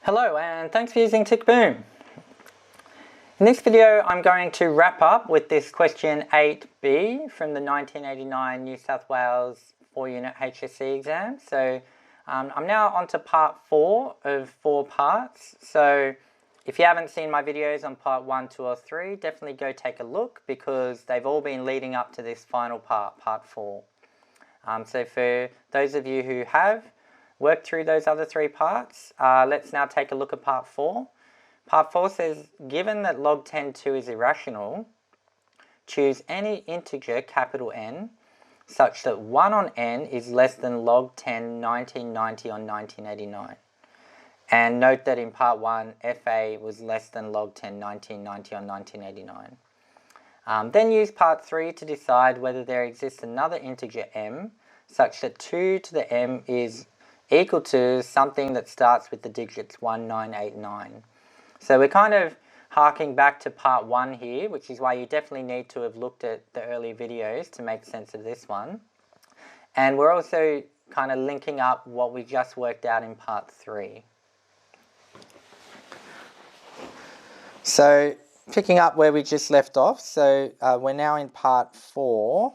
Hello and thanks for using TickBoom. In this video I'm going to wrap up with this question 8b from the 1989 New South Wales 4-unit HSC exam. So I'm now on to part 4 of 4 parts. So if you haven't seen my videos on part 1, 2 or 3, definitely go take a look because they've all been leading up to this final part, part 4. So for those of you who have worked through those other 3 parts, let's now take a look at part 4. Part 4 says, given that log 10(2) is irrational, choose any integer, capital N, such that 1 on n is less than log 10 1990 on 1989. And note that in part 1, FA was less than log 10 1990 on 1989. Then use part 3 to decide whether there exists another integer m, such that 2 to the m is equal to something that starts with the digits 1989. So we're kind of harking back to part 1 here, which is why you definitely need to have looked at the early videos to make sense of this one. And we're also kind of linking up what we just worked out in part 3. So picking up where we just left off, so we're now in part 4.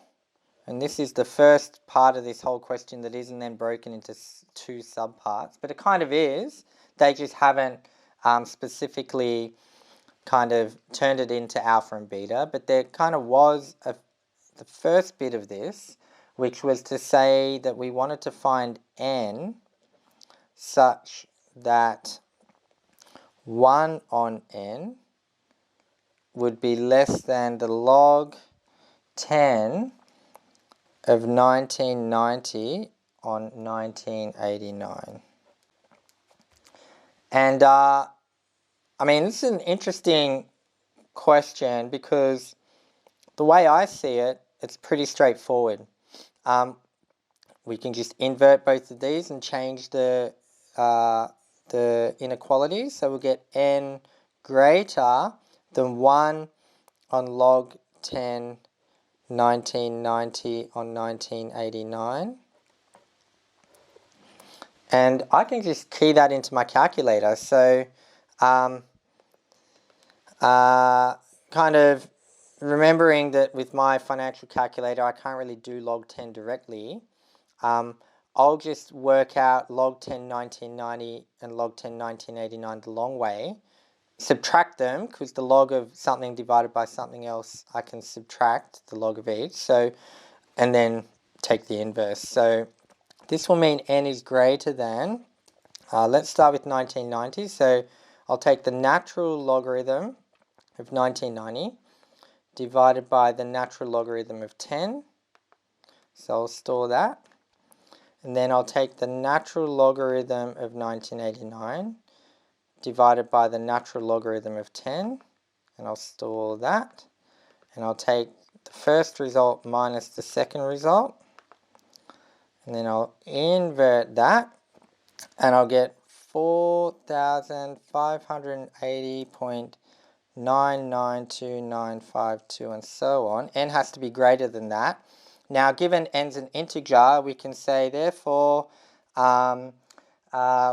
And this is the first part of this whole question that isn't then broken into 2 subparts, but it kind of is. They just haven't specifically kind of turned it into alpha and beta, but there kind of was the first bit of this, which was to say that we wanted to find n such that 1 on n would be less than the log 10 of 1990 on 1989. And I mean, this is an interesting question because the way I see it, it's pretty straightforward. We can just invert both of these and change the inequalities. So we'll get n greater than 1 on log 10 1990 on 1989. And I can just key that into my calculator. So kind of remembering that with my financial calculator I can't really do log 10 directly. I'll just work out log 10 1990 and log 10 1989 the long way. Subtract them, because the log of something divided by something else, I can subtract the log of each. So, and then take the inverse. So this will mean n is greater than, let's start with 1990. So I'll take the natural logarithm of 1990 divided by the natural logarithm of 10. So I'll store that. And then I'll take the natural logarithm of 1989 divided by the natural logarithm of 10, and I'll store that. And I'll take the first result minus the second result, and then I'll invert that, and I'll get 4,580.992952 and so on. N has to be greater than that. Now, given n's an integer, we can say, therefore,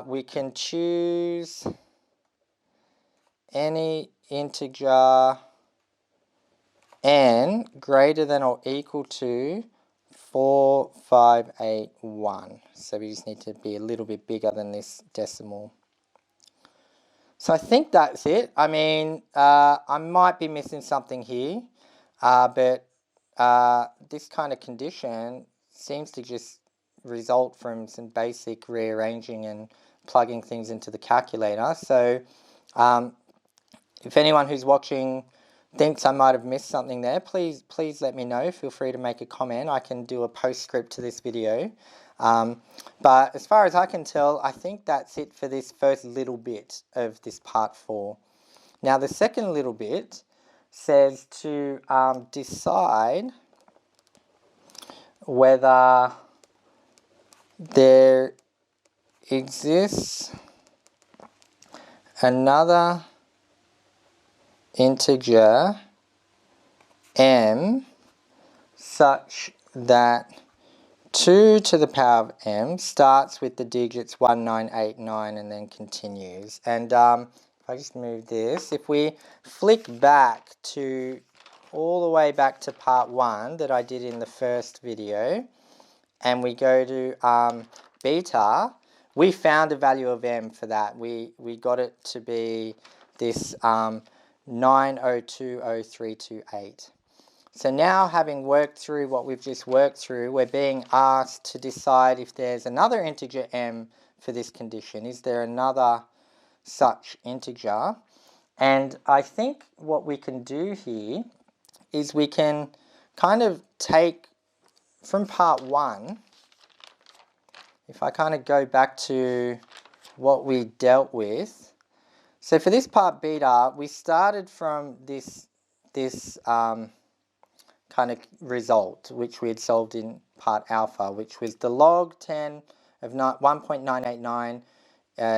we can choose any integer n greater than or equal to 4581. So we just need to be a little bit bigger than this decimal. So I think that's it. I mean, I might be missing something here, but this kind of condition seems to just result from some basic rearranging and plugging things into the calculator. So if anyone who's watching thinks I might have missed something there, please let me know. Feel free to make a comment. I can do a postscript to this video. But as far as I can tell, I think that's it for this first little bit of this part 4. Now the second little bit says to decide whether there exists another integer m such that 2 to the power of m starts with the digits 1, 9, 8, 9 and then continues. And if I just move this, if we flick back to all the way back to part 1 that I did in the first video, and we go to beta, we found a value of m for that. We got it to be this 9020328. So now, having worked through what we've just worked through, we're being asked to decide if there's another integer m for this condition. Is there another such integer? And I think what we can do here is we can kind of take from part 1, if I kind of go back to what we dealt with. So for this part beta, we started from this kind of result, which we had solved in part alpha, which was the log 10 of 1.989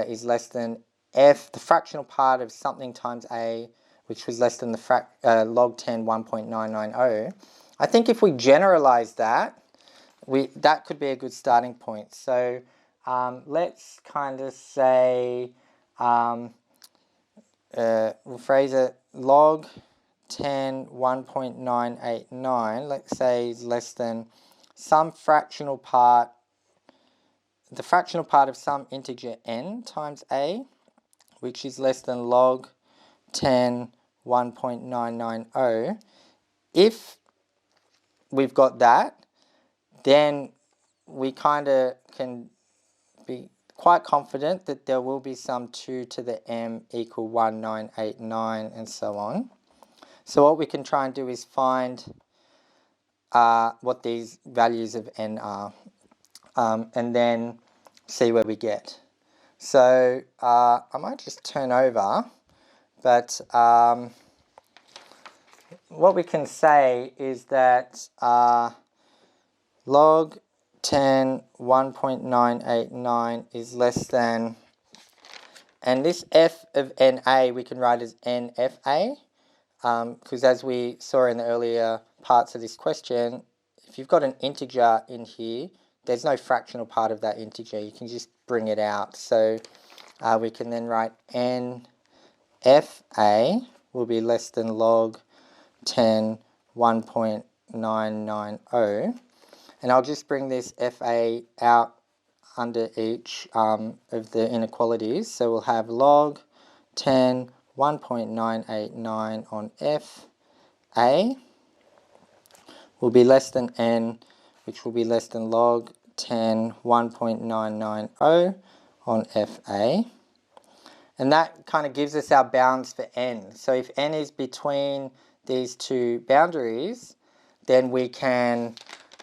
is less than f, the fractional part of something times a, which was less than the log 10 1.990. I think if we generalize that, that could be a good starting point. So let's kind of say, we'll phrase it log 10 1.989, let's say, is less than some fractional part, the fractional part of some integer n times a, which is less than log 10 1.990. If we've got that, then we kind of can be quite confident that there will be some 2 to the m equal 1989 and so on. So what we can try and do is find what these values of n are, and then see where we get. So I might just turn over, but what we can say is that log 10 1.989 is less than, and this f of na we can write as nfa, because as we saw in the earlier parts of this question, if you've got an integer in here, there's no fractional part of that integer. You can just bring it out. So we can then write nfa will be less than log 10 1.990. And I'll just bring this fa out under each of the inequalities. So we'll have log 10 1.989 on fa will be less than n, which will be less than log 10 1.990 on fa. And that kind of gives us our bounds for n. So if n is between these two boundaries, then we can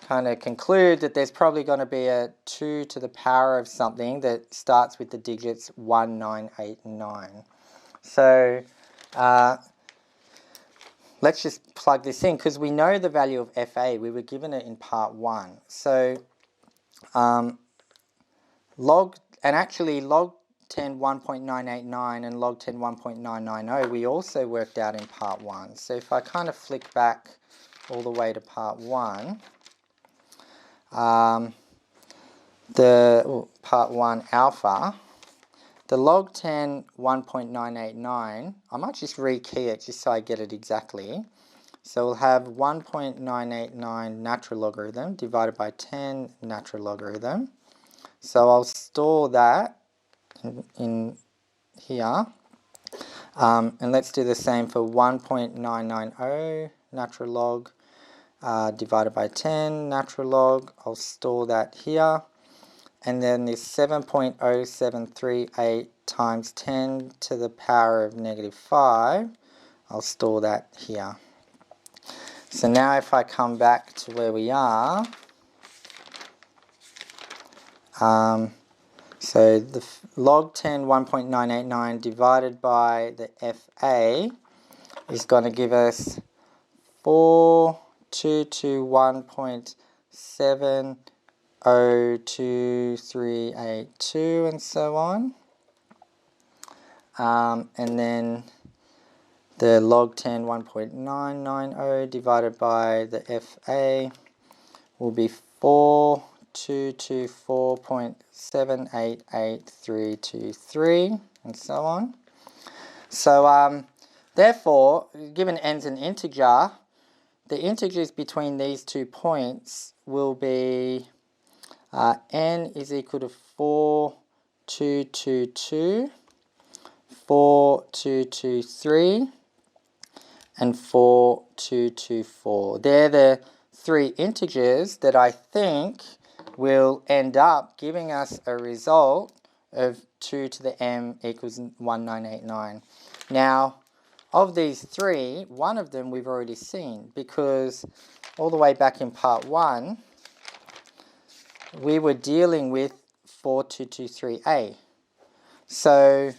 kind of conclude that there's probably going to be a 2 to the power of something that starts with the digits 1989. So let's just plug this in, because we know the value of fa. We were given it in part 1. So log 10 1.989 and log 10 1.990 we also worked out in part 1. So if I kind of flick back all the way to part 1, part 1 alpha, the log 10 1.989, I might just rekey it just so I get it exactly. So we'll have 1.989 natural logarithm divided by 10 natural logarithm. So I'll store that in here. And let's do the same for 1.990 natural log divided by 10 natural log. I'll store that here. And then this 7.0738 times 10 to the power of -5, I'll store that here. So now if I come back to where we are, so the log 10 1.989 divided by the FA is going to give us 4221.7022382 and so on. And then the log 10 1.990 divided by the FA will be 4 224.7888323, and so on. So therefore, given n's an integer, the integers between these 2 points will be n is equal to 4222, 4223, and 4224. They're the 3 integers that I think will end up giving us a result of 2 to the m equals 1989. Now, of these 3, one of them we've already seen, because all the way back in part 1, we were dealing with 4223a. So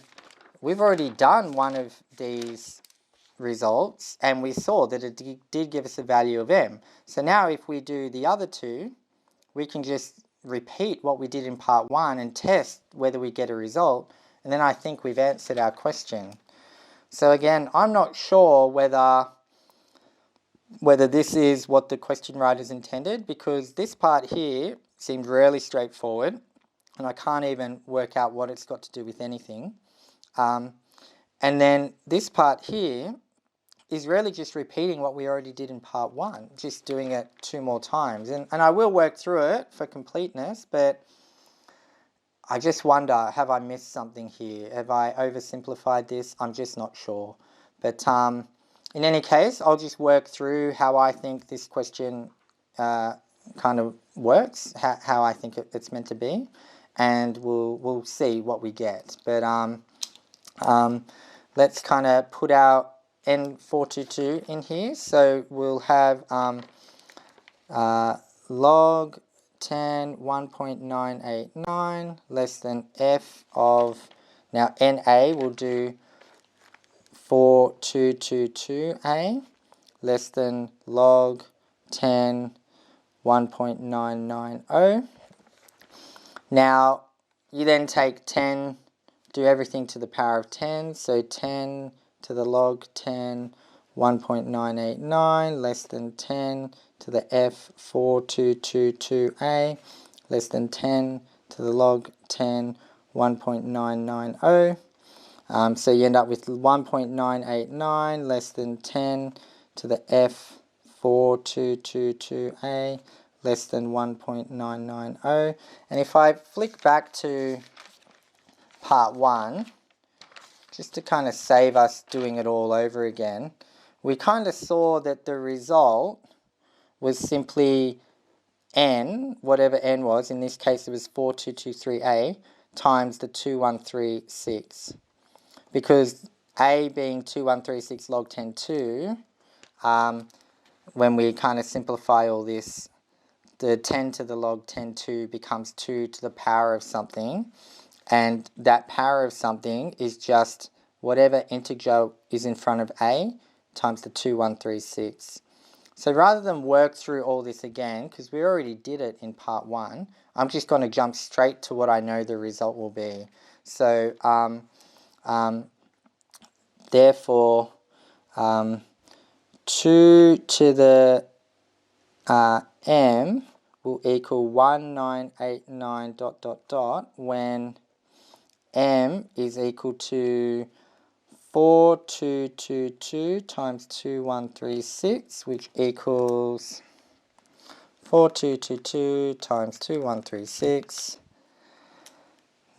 we've already done one of these results, and we saw that it did give us a value of m. So now if we do the other 2, we can just repeat what we did in part 1 and test whether we get a result, and then I think we've answered our question. So again, I'm not sure whether this is what the question writers intended, because this part here seems really straightforward, and I can't even work out what it's got to do with anything. And then this part here is really just repeating what we already did in part 1, just doing it 2 more times. And I will work through it for completeness, but I just wonder, have I missed something here? Have I oversimplified this? I'm just not sure. But in any case, I'll just work through how I think this question kind of works, how I think it's meant to be, and we'll see what we get. But let's kind of put our N422 in here. So we'll have log 10 1.989 less than f of, now NA will do 4222a less than log 10 1.990. Now you then take 10, do everything to the power of 10, so 10 to the log 10 1.989 less than 10 to the f 4222a less than 10 to the log 10 1.990. So you end up with 1.989 less than 10 to the f 4222a less than 1.990. And if I flick back to part 1, just to kind of save us doing it all over again, we kind of saw that the result was simply n, whatever n was, in this case it was 4223a, times the 2136. Because a being 2136 log 10(2), when we kind of simplify all this, the 10 to the log 10(2) becomes 2 to the power of something, and that power of something is just whatever integer is in front of a times the 2136. So rather than work through all this again, because we already did it in part 1, I'm just going to jump straight to what I know the result will be. So therefore 2 to the m will equal 1989 ... when m is equal to 4222 times 2136, which equals 4222 times 2136,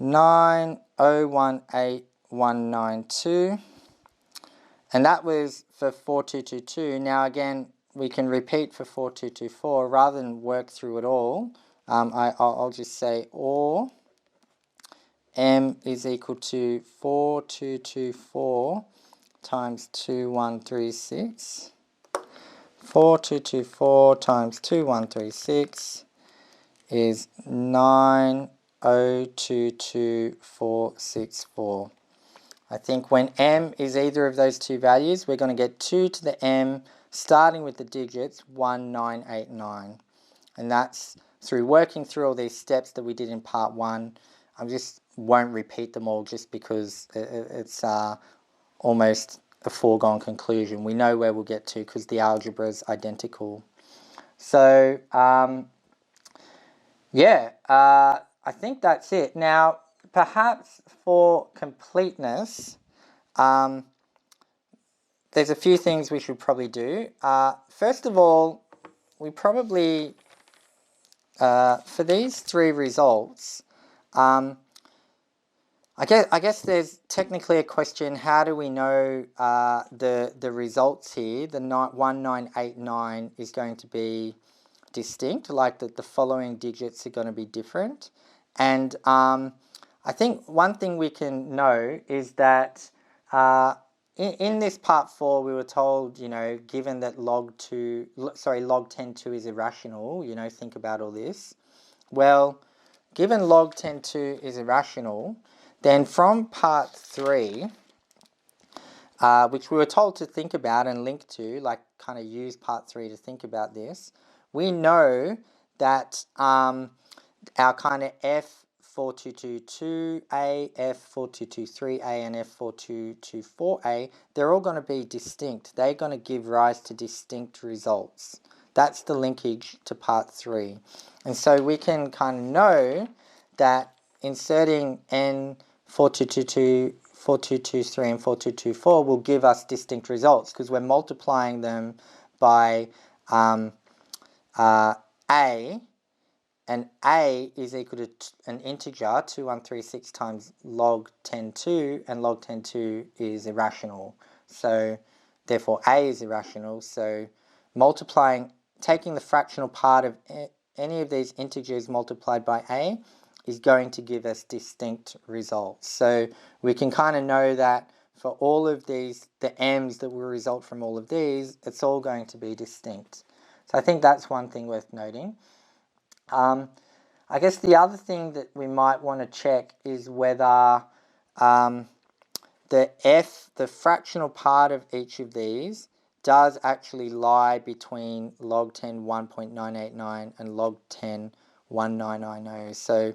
9018192, and that was for 4222. Now again, we can repeat for 4224 rather than work through it all. I'll just say or m is equal to 4224 times 2136. 4224 times 2136 is 9022464. I think when m is either of those two values, we're going to get 2 to the m, starting with the digits 1989. And that's through working through all these steps that we did in part 1. I just won't repeat them all just because it's almost a foregone conclusion. We know where we'll get to because the algebra is identical. So Yeah, I think that's it. Now, perhaps for completeness, there's a few things we should probably do. First of all, we probably, for these three results, I guess there's technically a question, how do we know the results here, the 1989 is going to be distinct, like the following digits are going to be different. And I think one thing we can know is that in this part 4 we were told, given that log 10(2) is irrational, think about all this. Well, given log 10(2) is irrational, then from part 3, which we were told to think about and link to, like kind of use part 3 to think about this, we know that our kind of F4222A, F4223A, and F4224A, they're all going to be distinct. They're going to give rise to distinct results. That's the linkage to part 3. And so we can kind of know that inserting N4222, 4223 and 4224 will give us distinct results because we're multiplying them by A, and A is equal to an integer, 2136 times log 10(2), and log 10(2) is irrational. So therefore A is irrational. So taking the fractional part of any of these integers multiplied by A is going to give us distinct results. So we can kind of know that for all of these, the m's that will result from all of these, it's all going to be distinct. So I think that's one thing worth noting. I guess the other thing that we might want to check is whether the fractional part of each of these does actually lie between log 10 1.989 and log 10 1990. So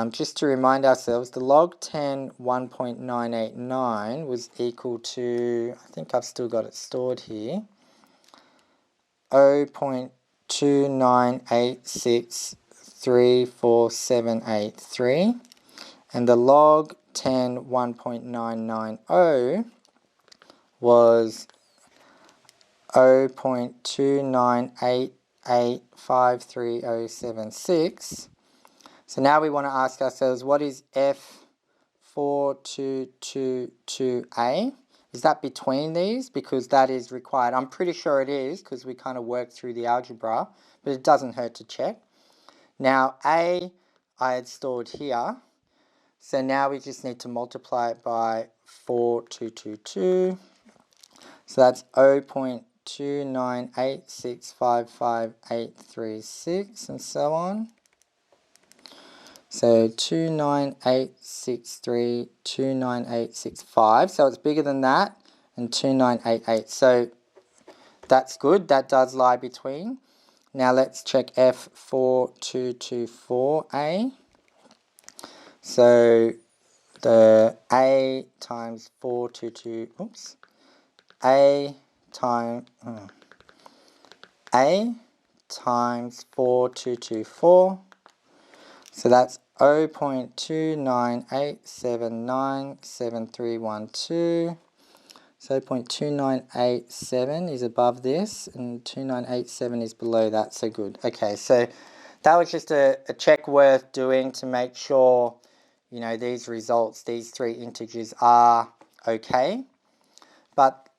just to remind ourselves, the log 10 1.989 was equal to, I think I've still got it stored here, 0.298634783, and the log 10 1.990 was 0.298853076. So now we want to ask ourselves, what is F4222A? Is that between these? Because that is required. I'm pretty sure it is because we kind of worked through the algebra, but it doesn't hurt to check. Now A I had stored here, so now we just need to multiply it by 4222. So that's 0.298655836 and so on. So 29863, 29865. So it's bigger than that, and 2988. So that's good. That does lie between. Now let's check F4224A. So the A times 422, oops. A times 4224. So that's 0.29879731. So 0.2987 is above this, and 2987 is below that, so good. Okay, so that was just a check worth doing to make sure, these results, these three integers are okay. But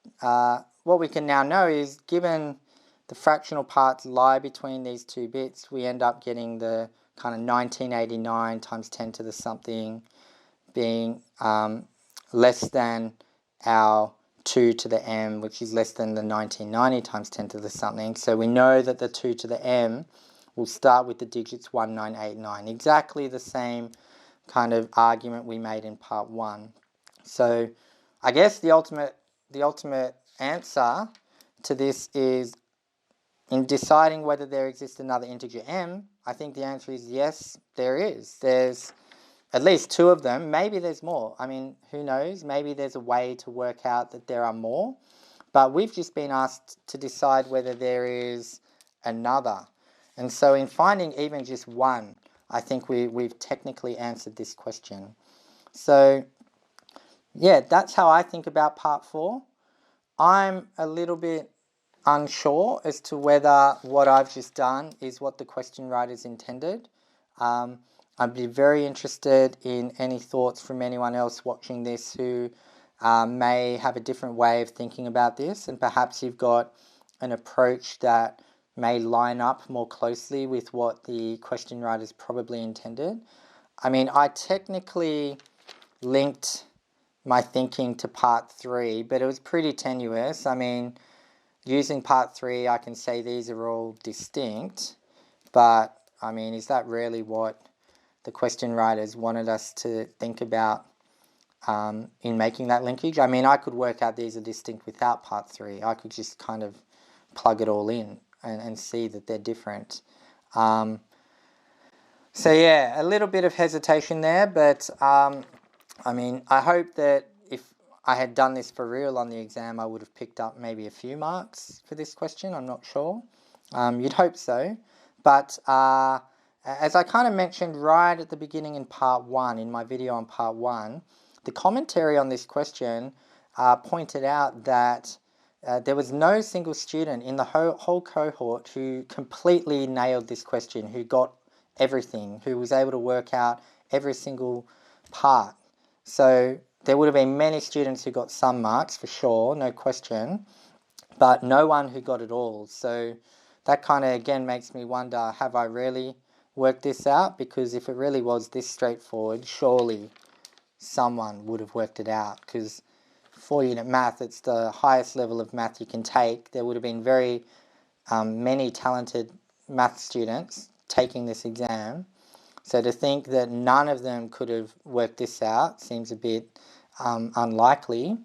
what we can now know is, given the fractional parts lie between these two bits, we end up getting the kind of 1989 times 10 to the something being less than our 2 to the m, which is less than the 1990 times 10 to the something. So we know that the 2 to the m will start with the digits 1989. Exactly the same kind of argument we made in part 1. So I guess the ultimate answer to this is, in deciding whether there exists another integer m, I think the answer is yes, there is. There's at least 2 of them. Maybe there's more. I mean, who knows? Maybe there's a way to work out that there are more. But we've just been asked to decide whether there is another. And so in finding even just one, I think we've technically answered this question. So yeah, that's how I think about part 4. I'm a little bit unsure as to whether what I've just done is what the question writers intended. I'd be very interested in any thoughts from anyone else watching this who may have a different way of thinking about this, and perhaps you've got an approach that may line up more closely with what the question writers probably intended. I mean, I technically linked my thinking to part 3, but it was pretty tenuous. I mean, using part 3, I can say these are all distinct, but I mean, is that really what the question writers wanted us to think about in making that linkage? I mean, I could work out these are distinct without part 3. I could just kind of plug it all in and see that they're different. So yeah, a little bit of hesitation there, but I mean, I hope that if I had done this for real on the exam, I would have picked up maybe a few marks for this question. I'm not sure. You'd hope so. But as I kind of mentioned right at the beginning in part 1, in my video on part 1, the commentary on this question pointed out that there was no single student in the whole cohort who completely nailed this question, who got everything, who was able to work out every single part. So there would have been many students who got some marks for sure, no question, but no one who got it all. So that kind of again makes me wonder, have I really worked this out? Because if it really was this straightforward, surely someone would have worked it out, because 4-unit math, it's the highest level of math you can take. There would have been very many talented math students taking this exam. So to think that none of them could have worked this out seems a bit unlikely.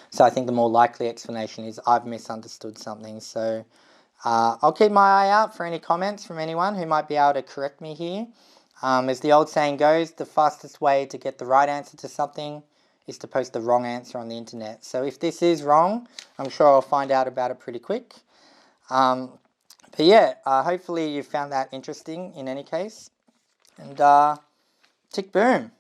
So I think the more likely explanation is I've misunderstood something. So I'll keep my eye out for any comments from anyone who might be able to correct me here. As the old saying goes, the fastest way to get the right answer to something is to post the wrong answer on the internet. So if this is wrong, I'm sure I'll find out about it pretty quick. But yeah, hopefully you found that interesting in any case. And tick boom.